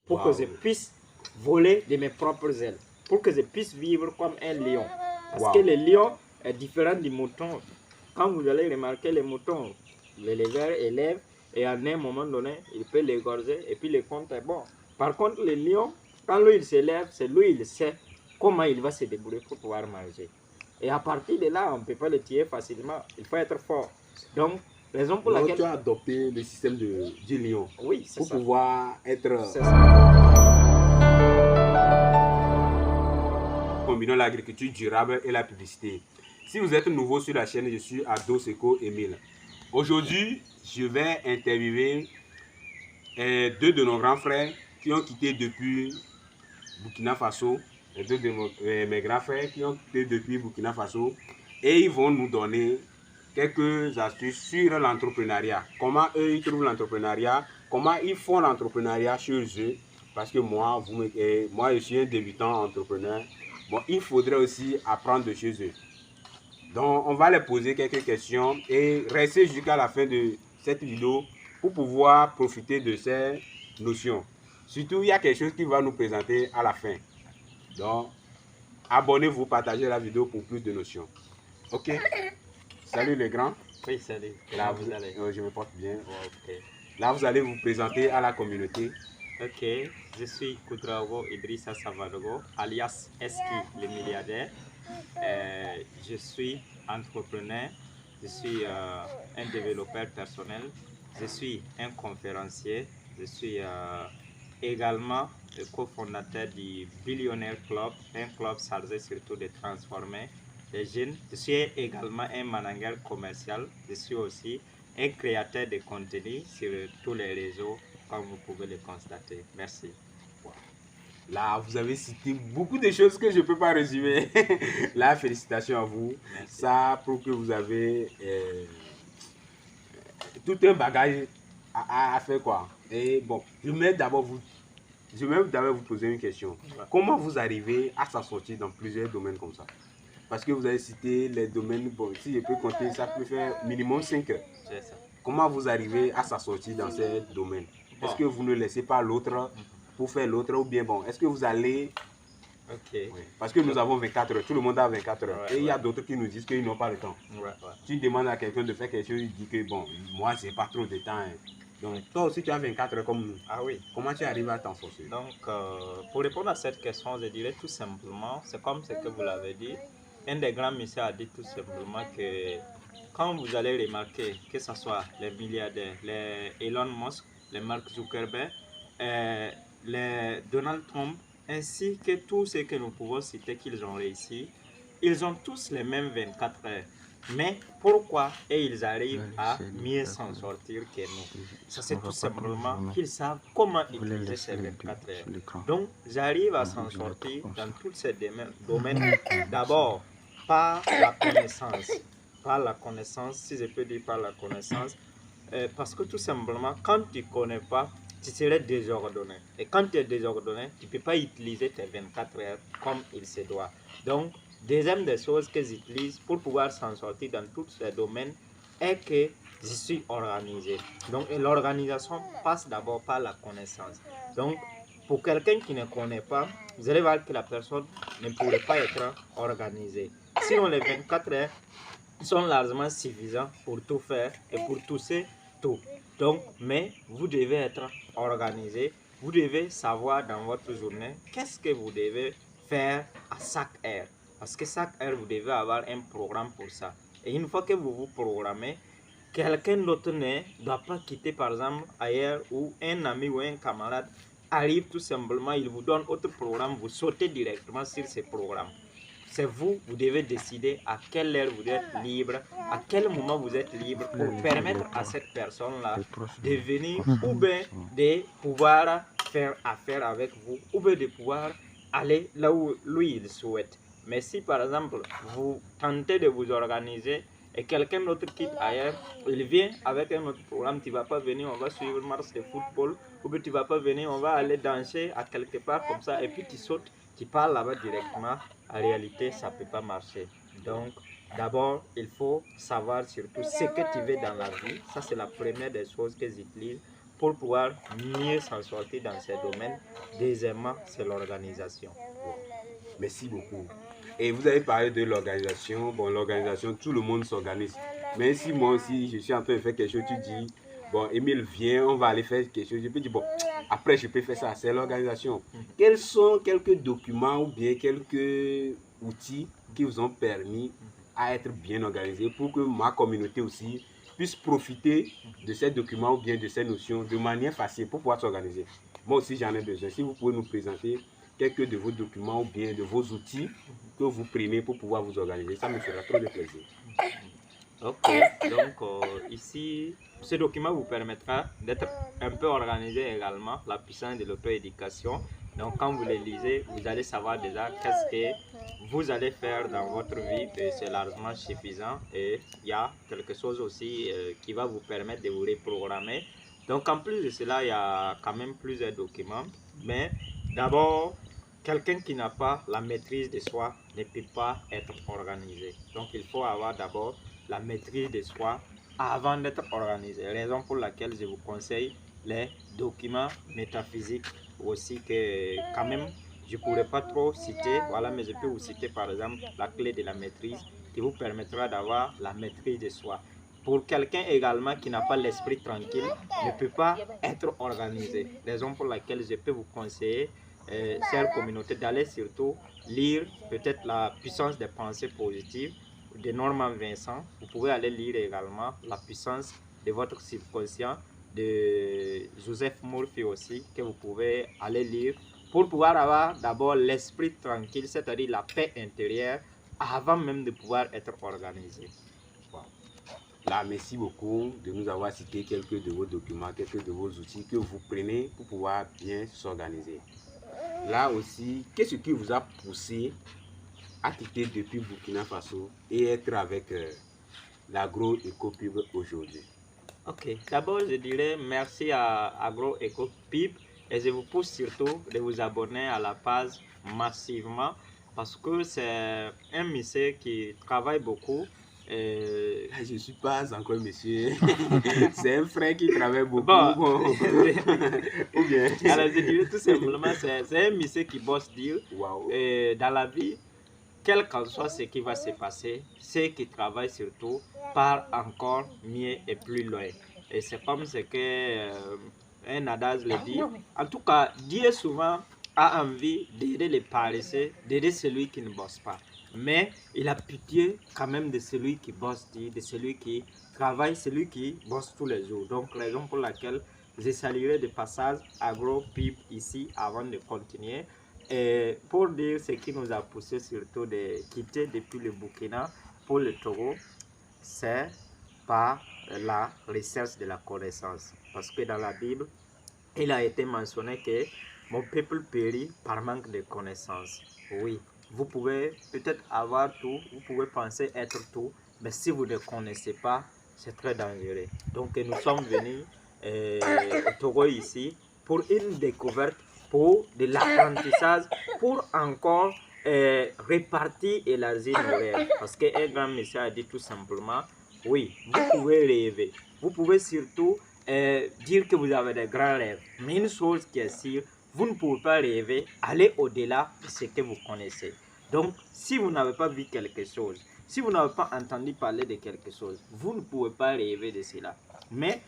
pour que je puisse voler de mes propres ailes, pour que je puisse vivre comme un lion. Parce que le lion est différent du mouton. Quand vous allez remarquer les moutons, l'éleveur élève et à un moment donné, il peut l'égorger et puis le compte est bon. Par contre, le lion, quand lui il s'élève, c'est lui il sait comment il va se débrouiller pour pouvoir manger. Et à partir de là, on ne peut pas le tuer facilement. Il faut être fort. Donc, raison pour laquelle tu as adopté le système du lion. Oui, c'est pour ça. pouvoir être... C'est ça. Combinons l'agriculture durable et la publicité. Si vous êtes nouveau sur la chaîne, je suis Ado Seko Emile. Aujourd'hui, je vais interviewer deux de nos grands frères qui ont quitté depuis Burkina Faso. Deux de mes grands frères qui ont quitté depuis Burkina Faso. Et ils vont nous donner quelques astuces sur l'entrepreneuriat. Comment eux, ils trouvent l'entrepreneuriat. Comment ils font l'entrepreneuriat chez eux. Parce que moi, je suis un débutant entrepreneur. Bon, il faudrait aussi apprendre de chez eux. Donc, on va les poser quelques questions et rester jusqu'à la fin de cette vidéo pour pouvoir profiter de ces notions. Surtout, il y a quelque chose qui va nous présenter à la fin. Donc, abonnez-vous, partagez la vidéo pour plus de notions. Ok. Salut les grands. Oui, salut. Là, je me porte bien. Okay. Là, vous allez vous présenter à la communauté. Ok, je suis Koudraogo Idrissa Savadogo, alias Eski le milliardaire. Je suis entrepreneur, je suis un développeur personnel, je suis un conférencier, je suis également le cofondateur du Billionaire Club, un club chargé surtout de transformer les jeunes. Je suis également un manager commercial, je suis aussi un créateur de contenu sur tous les réseaux, comme vous pouvez le constater. Merci. Là, vous avez cité beaucoup de choses que je ne peux pas résumer. Là, félicitations à vous. Merci. Ça prouve que vous avez tout un bagage à faire, quoi. Et bon, je vais d'abord vous poser une question. Comment vous arrivez à s'en sortir dans plusieurs domaines comme ça? Parce que vous avez cité les domaines, bon, si je peux compter, ça peut faire minimum 5 heures. C'est ça. Comment vous arrivez à s'en sortir dans ces domaines? Est-ce que vous ne laissez pas l'autre pour faire l'autre, ou bien bon, est-ce que vous allez... Ok. Oui. Parce que nous avons 24 heures, tout le monde a 24 heures. Ouais, et il y a d'autres qui nous disent qu'ils n'ont pas le temps. Tu demandes à quelqu'un de faire quelque chose, il dit que bon, moi, j'ai pas trop de temps. Donc, toi aussi, tu as 24 heures comme nous. Ah oui. Comment tu arrives à t'en sortir? Donc, pour répondre à cette question, je dirais tout simplement, c'est comme ce que vous l'avez dit. Un des grands messieurs a dit tout simplement que quand vous allez remarquer que ce soit les milliardaires, les Elon Musk, les Mark Zuckerberg, les Donald Trump, ainsi que tous ceux que nous pouvons citer qu'ils ont réussi, ils ont tous les mêmes 24 heures. Mais pourquoi ils arrivent à mieux s'en sortir que nous? Ça, c'est tout simplement qu'ils savent comment utiliser ces 24 heures. Donc, j'arrive à s'en sortir dans tous ces domaines. D'abord, par la connaissance. Par la connaissance, si je peux dire par la connaissance. Parce que tout simplement, quand tu ne connais pas, tu serais désordonné. Et quand tu es désordonné, tu ne peux pas utiliser tes 24 heures comme il se doit. Donc, deuxième des choses que j'utilise pour pouvoir s'en sortir dans tous ces domaines est que je suis organisé. Donc, l'organisation passe d'abord par la connaissance. Donc, pour quelqu'un qui ne connaît pas, vous allez voir que la personne ne pourrait pas être organisée. Sinon, les 24 heures sont largement suffisants pour tout faire et pour tousser tout. Donc, mais vous devez être organisé. Vous devez savoir dans votre journée qu'est-ce que vous devez faire à chaque heure. Parce que chaque heure, vous devez avoir un programme pour ça. Et une fois que vous vous programmez, quelqu'un d'autre ne doit pas quitter par exemple ailleurs où un ami ou un camarade arrive tout simplement, il vous donne autre programme, vous sautez directement sur ce programme. C'est vous, vous devez décider à quelle heure vous êtes libre, à quel moment vous êtes libre pour permettre à cette personne-là de venir ou bien de pouvoir faire affaire avec vous ou bien de pouvoir aller là où lui il souhaite. Mais si par exemple vous tentez de vous organiser et quelqu'un d'autre quitte ailleurs, il vient avec un autre programme, tu ne vas pas venir, on va suivre une marche de football, ou bien tu ne vas pas venir, on va aller danser à quelque part comme ça, et puis tu sautes, tu parles là-bas directement. En réalité, ça ne peut pas marcher. Donc, d'abord, il faut savoir surtout ce que tu veux dans la vie. Ça, c'est la première des choses que j'utilise pour pouvoir mieux s'en sortir dans ces domaines. Deuxièmement, c'est l'organisation. Merci beaucoup. Et vous avez parlé de l'organisation. Bon, l'organisation, tout le monde s'organise. Mais si moi aussi, je suis en train de faire quelque chose, tu dis, bon, Émile, viens, on va aller faire quelque chose. Je peux dire, bon, après, je peux faire ça. C'est l'organisation. Quels sont quelques documents ou bien quelques outils qui vous ont permis à être bien organisé pour que ma communauté aussi puisse profiter de ces documents ou bien de ces notions de manière facile pour pouvoir s'organiser? Moi aussi, j'en ai besoin. Si vous pouvez nous présenter quelques de vos documents ou bien de vos outils que vous prenez pour pouvoir vous organiser, ça me fera trop de plaisir. Ok, donc ici, ce document vous permettra d'être un peu organisé également, la puissance de l'auto-éducation. Donc quand vous les lisez, vous allez savoir déjà qu'est-ce que vous allez faire dans votre vie et c'est largement suffisant. Et il y a quelque chose aussi qui va vous permettre de vous reprogrammer. Donc en plus de cela, il y a quand même plusieurs documents. Mais d'abord, quelqu'un qui n'a pas la maîtrise de soi ne peut pas être organisé. Donc il faut avoir d'abord la maîtrise de soi avant d'être organisé. Raison pour laquelle je vous conseille les documents métaphysiques aussi que quand même je ne pourrais pas trop citer. Voilà, mais je peux vous citer par exemple la clé de la maîtrise qui vous permettra d'avoir la maîtrise de soi. Pour quelqu'un également qui n'a pas l'esprit tranquille, ne peut pas être organisé. Raison pour laquelle je peux vous conseiller, chère communauté, d'aller surtout lire peut-être la puissance des pensées positives de Norman Vincent. Vous pouvez aller lire également la puissance de votre subconscient de Joseph Murphy aussi, que vous pouvez aller lire pour pouvoir avoir d'abord l'esprit tranquille, c'est-à-dire la paix intérieure, avant même de pouvoir être organisé. Wow. Là, merci beaucoup de nous avoir cité quelques de vos documents, quelques de vos outils que vous prenez pour pouvoir bien s'organiser. Là aussi, qu'est-ce qui vous a poussé à quitter depuis Burkina Faso et être avec l'agro-éco-pub aujourd'hui? Ok, d'abord je dirais merci à Agro-Éco-Pub et je vous pousse surtout de vous abonner à la page massivement parce que c'est un monsieur qui travaille beaucoup. Je ne suis pas encore monsieur, c'est un frère qui travaille beaucoup. Bon, Ou bien. alors je dirais tout simplement, c'est un monsieur qui bosse dire Wow. dans la vie, quel qu'en soit ce qui va se passer, ceux qui travaillent surtout partent encore mieux et plus loin. Et c'est comme ce que un adage le dit. En tout cas, Dieu souvent a envie d'aider les paresseux, d'aider celui qui ne bosse pas. Mais il a pitié quand même de celui qui bosse, de celui qui travaille, celui qui bosse tous les jours. Donc, raison pour laquelle je saluerai de passage Agro-Pub ici avant de continuer. Et pour dire ce qui nous a poussé surtout de quitter depuis le Burkina pour le Togo, c'est par la recherche de la connaissance. Parce que dans la Bible, il a été mentionné que mon peuple périt par manque de connaissance. Oui, vous pouvez peut-être avoir tout, vous pouvez penser être tout, mais si vous ne connaissez pas, c'est très dangereux. Donc nous sommes venus au Togo ici pour une découverte, pour de l'apprentissage, pour encore répartir et élargir nos rêves. Parce qu'un grand monsieur a dit tout simplement, oui, vous pouvez rêver. Vous pouvez surtout dire que vous avez des grands rêves. Mais une chose qui est sûre, vous ne pouvez pas rêver, aller au-delà de ce que vous connaissez. Donc, si vous n'avez pas vu quelque chose, si vous n'avez pas entendu parler de quelque chose, vous ne pouvez pas rêver de cela. Mais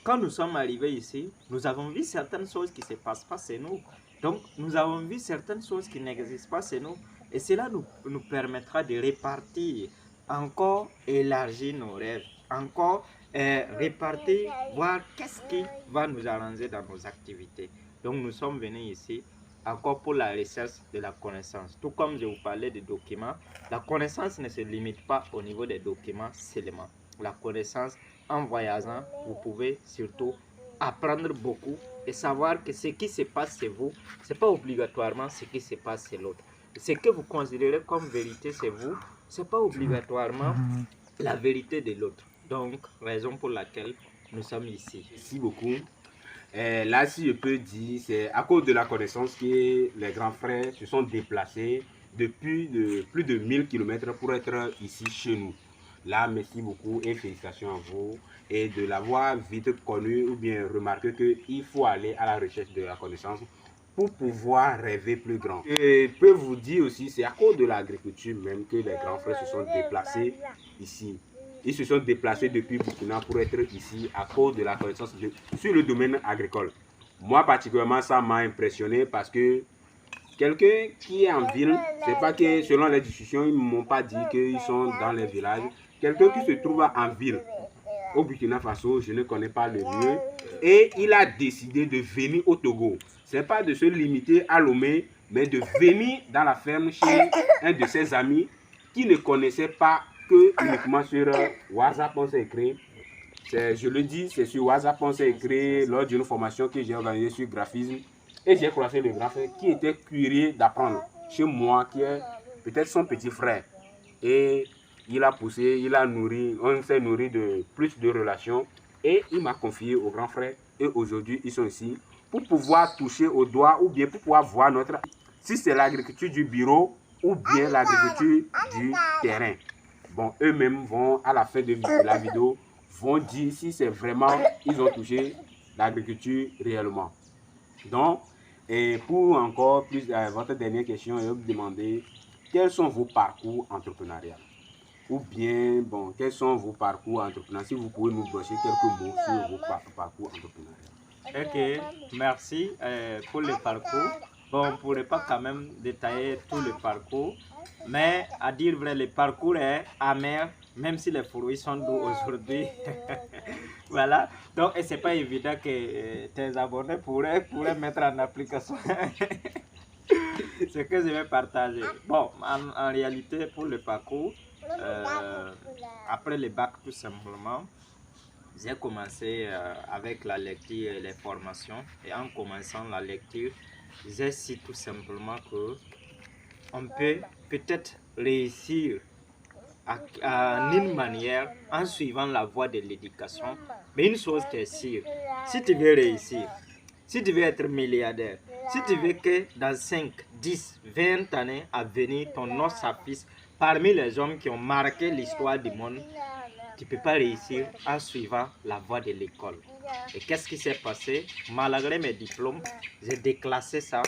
quand nous sommes arrivés ici, nous avons vu certaines choses qui ne se passent pas chez nous. Donc, nous avons vu certaines choses qui n'existent pas chez nous. Et cela nous permettra de répartir, encore élargir nos rêves, encore répartir, voir qu'est-ce qui va nous arranger dans nos activités. Donc, nous sommes venus ici encore pour la recherche de la connaissance. Tout comme je vous parlais des documents, la connaissance ne se limite pas au niveau des documents seulement. La connaissance, en voyageant, vous pouvez surtout apprendre beaucoup et savoir que ce qui se passe chez vous, ce n'est pas obligatoirement ce qui se passe chez l'autre. Ce que vous considérez comme vérité chez vous, ce n'est pas obligatoirement la vérité de l'autre. Donc, raison pour laquelle nous sommes ici. Merci beaucoup. Là, si je peux dire, c'est à cause de la connaissance que les grands frères se sont déplacés depuis plus de 1000 km pour être ici chez nous. Là, merci beaucoup et félicitations à vous. Et de l'avoir vite connu ou bien remarqué qu'il faut aller à la recherche de la connaissance pour pouvoir rêver plus grand. Et je peux vous dire aussi, c'est à cause de l'agriculture même que les grands frères se sont déplacés ici. Ils se sont déplacés depuis Burkina pour être ici à cause de la connaissance sur le domaine agricole. Moi, particulièrement, ça m'a impressionné parce que quelqu'un qui est en ville, c'est pas que selon les discussions, ils ne m'ont pas dit qu'ils sont dans les villages. Quelqu'un qui se trouve en ville, au Burkina Faso, je ne connais pas le lieu, et il a décidé de venir au Togo. Ce n'est pas de se limiter à Lomé, mais de venir dans la ferme chez un de ses amis qui ne connaissait pas que uniquement sur WhatsApp on s'est écrit. Je le dis, c'est sur WhatsApp on s'est écrit lors d'une formation que j'ai organisée sur graphisme. Et j'ai croisé le grand frère qui était curieux d'apprendre chez moi, qui est peut-être son petit frère. Et il a poussé, il a nourri, on s'est nourri de plus de relations. Et il m'a confié au grand frère. Et aujourd'hui, ils sont ici pour pouvoir toucher au doigt ou bien pour pouvoir voir notre... Si c'est l'agriculture du bureau ou bien l'agriculture du terrain. Bon, eux-mêmes vont, à la fin de la vidéo, vont dire si c'est vraiment, ils ont touché l'agriculture réellement. Donc, et pour encore plus, votre dernière question, je vais vous demander quels sont vos parcours entrepreneuriaux. Ou bien, bon, quels sont vos parcours entrepreneuriaux. Si vous pouvez nous brocher quelques mots sur vos parcours entrepreneuriaux. Ok, merci pour le parcours. Bon, on ne pourrait pas quand même détailler tout le parcours, mais à dire vrai, le parcours est amer, même si les fruits sont doux aujourd'hui. Voilà, donc c'est pas évident que tes abonnés pourraient mettre en application ce que je vais partager. Bon, en réalité, pour le parcours, après le bac tout simplement, j'ai commencé avec la lecture et les formations. Et en commençant la lecture, j'ai su tout simplement que on peut peut-être réussir en une manière en suivant la voie de l'éducation. Mais une chose qui est sûre, si tu veux réussir, si tu veux être milliardaire, si tu veux que dans 5, 10, 20 années à venir, ton nom s'affiche parmi les hommes qui ont marqué l'histoire du monde, tu ne peux pas réussir en suivant la voie de l'école. Et qu'est-ce qui s'est passé? Malgré mes diplômes, j'ai déclassé ça.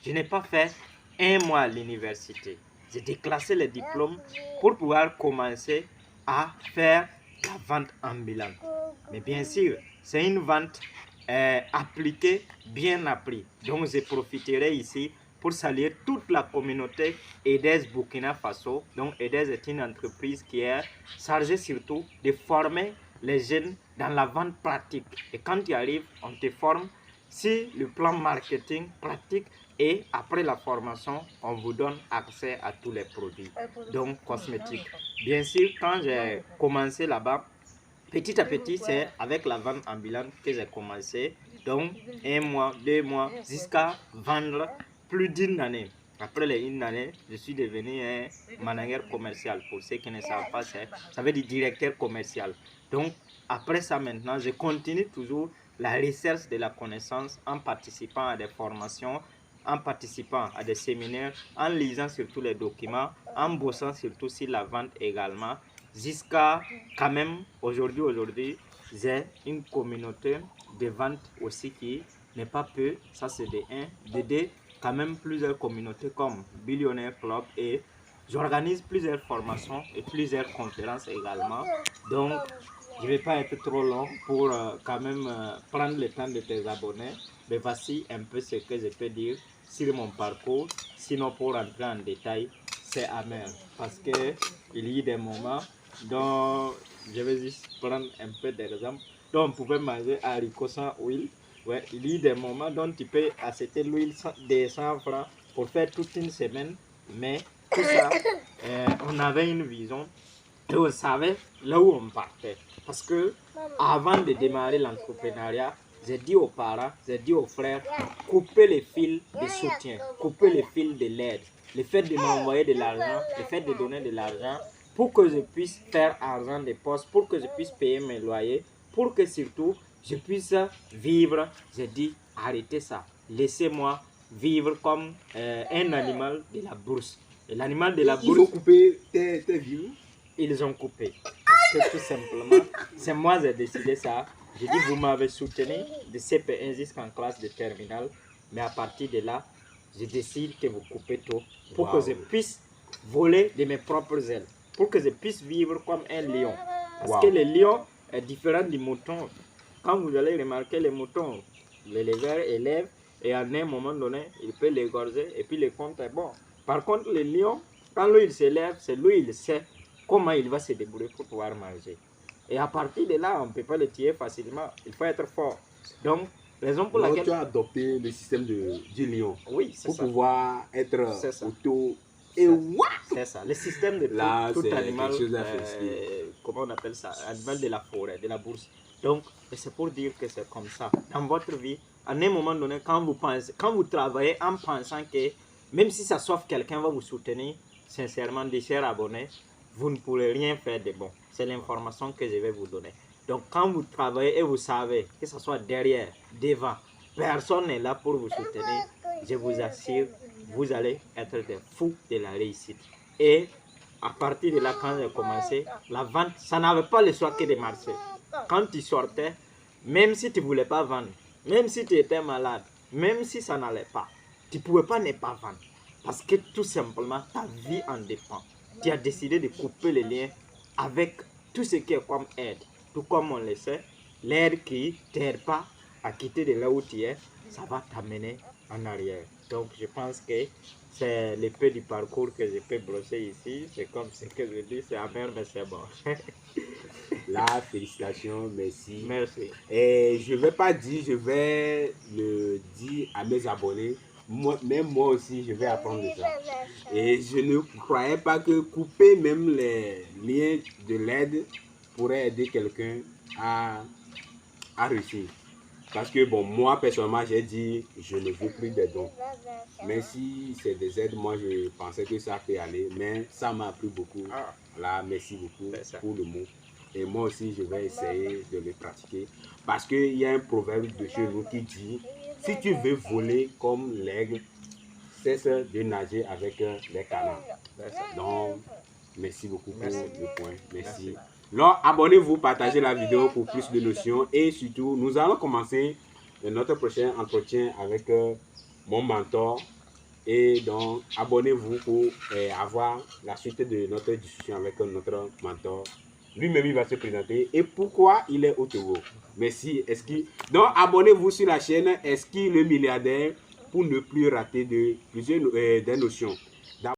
Je n'ai pas fait un mois à l'université. J'ai déclassé les diplômes pour pouvoir commencer à faire la vente ambulante. Mais bien sûr, c'est une vente appliquée, bien apprise. Donc, je profiterai ici pour saluer toute la communauté EDES Burkina Faso. Donc, EDES est une entreprise qui est chargée surtout de former les jeunes dans la vente pratique. Et quand tu arrives, on te forme sur le plan marketing pratique. Et après la formation, on vous donne accès à tous les produits, donc cosmétiques. Bien sûr, quand j'ai commencé là-bas, petit à petit, c'est avec la vente ambulante que j'ai commencé. Donc, 1 mois, 2 mois, jusqu'à vendre plus d'une année. Après les 1 année, je suis devenu un manager commercial. Pour ceux qui ne savent pas, ça veut dire directeur commercial. Donc, après ça maintenant, je continue toujours la recherche de la connaissance en participant à des formations, en participant à des séminaires, en lisant surtout les documents, en bossant surtout sur la vente également, jusqu'à quand même aujourd'hui, j'ai une communauté de vente aussi qui n'est pas peu, ça c'est de 1, de 2, quand même plusieurs communautés comme Billionaire Club et j'organise plusieurs formations et plusieurs conférences également. Donc, je ne vais pas être trop long pour quand même prendre le temps de tes abonnés. Mais voici un peu ce que je peux dire sur mon parcours. Sinon, pour rentrer en détail, c'est amer. Parce qu'il y a des moments dont je vais juste prendre un peu d'exemple. Donc, on pouvait manger haricots sans huile. Ouais, il y a des moments dont tu peux acheter l'huile de 100 francs pour faire toute une semaine. Mais tout ça, on avait une vision et on savait là où on partait. Parce que avant de démarrer l'entrepreneuriat, j'ai dit aux parents, j'ai dit aux frères, coupez les fils de soutien, coupez les fils de l'aide. Le fait de m'envoyer de l'argent, le fait de donner de l'argent pour que je puisse faire argent de poste, pour que je puisse payer mes loyers, pour que surtout je puisse vivre. J'ai dit, arrêtez ça, laissez-moi vivre comme un animal de la bourse. Et l'animal de la bourse... Il faut couper tes vies. ils ont coupé. Parce que tout simplement, c'est moi qui ai décidé ça. J'ai dit, vous m'avez soutenu de CP1 jusqu'en classe de terminale. Mais à partir de là, je décide que vous coupez tout pour que je puisse voler de mes propres ailes. Pour que je puisse vivre comme un lion. Parce que le lion est différent du mouton. Quand vous allez remarquer les moutons, l'éleveur élève et à un moment donné, il peut l'égorger et puis le compte est bon. Par contre, le lion, quand lui il s'élève, c'est lui il sait comment il va se débrouiller pour pouvoir manger. Et à partir de là, on ne peut pas le tuer facilement. Il faut être fort. Donc, raison pour laquelle... tu as adopté le système du lion. Oui, c'est pour ça. Pouvoir être auto... Et c'est ça. Le système de tout animal, comment on appelle ça, animal de la forêt, de la bourse. Donc, c'est pour dire que c'est comme ça. Dans votre vie, à un moment donné, quand vous travaillez en pensant que même si ça sauve quelqu'un va vous soutenir, sincèrement, des chers abonnés, vous ne pourrez rien faire de bon. C'est l'information que je vais vous donner. Donc, quand vous travaillez et vous savez que ce soit derrière, devant, personne n'est là pour vous soutenir, je vous assure, vous allez être des fous de la réussite. Et à partir de là, quand j'ai commencé, la vente, ça n'avait pas le choix que de marcher. Quand tu sortais, même si tu ne voulais pas vendre, même si tu étais malade, même si ça n'allait pas, tu ne pouvais pas ne pas vendre. Parce que tout simplement, ta vie en dépend. Tu as décidé de couper les liens avec tout ce qui est comme aide. Tout comme on le sait, l'aide qui ne t'aide pas à quitter de là où tu es, ça va t'amener en arrière. Donc je pense que c'est le peu du parcours que je peux brosser ici. C'est comme ce que je dis, c'est amer mais c'est bon. Là, félicitations, merci. Merci. Et je ne vais pas dire, je vais le dire à mes abonnés. Même moi aussi, je vais apprendre ça. Et je ne croyais pas que couper même les liens de l'aide pourrait aider quelqu'un à réussir. Parce que bon, moi personnellement, j'ai dit, je ne veux plus des dons. Mais si c'est des aides, moi je pensais que ça peut aller. Mais ça m'a appris beaucoup. Là, merci beaucoup pour le mot. Et moi aussi, je vais essayer de le pratiquer. Parce qu'il y a un proverbe de chez nous qui dit, si tu veux voler comme l'aigle, cesse de nager avec les canards. Donc, merci beaucoup pour le point. Merci. Alors, abonnez-vous, partagez la vidéo pour plus de notions. Et surtout, nous allons commencer notre prochain entretien avec mon mentor. Et donc, abonnez-vous pour avoir la suite de notre discussion avec notre mentor. Lui-même, il va se présenter. Et pourquoi il est au Togo. Merci. Donc, abonnez-vous sur la chaîne Eski le milliardaire pour ne plus rater des notions.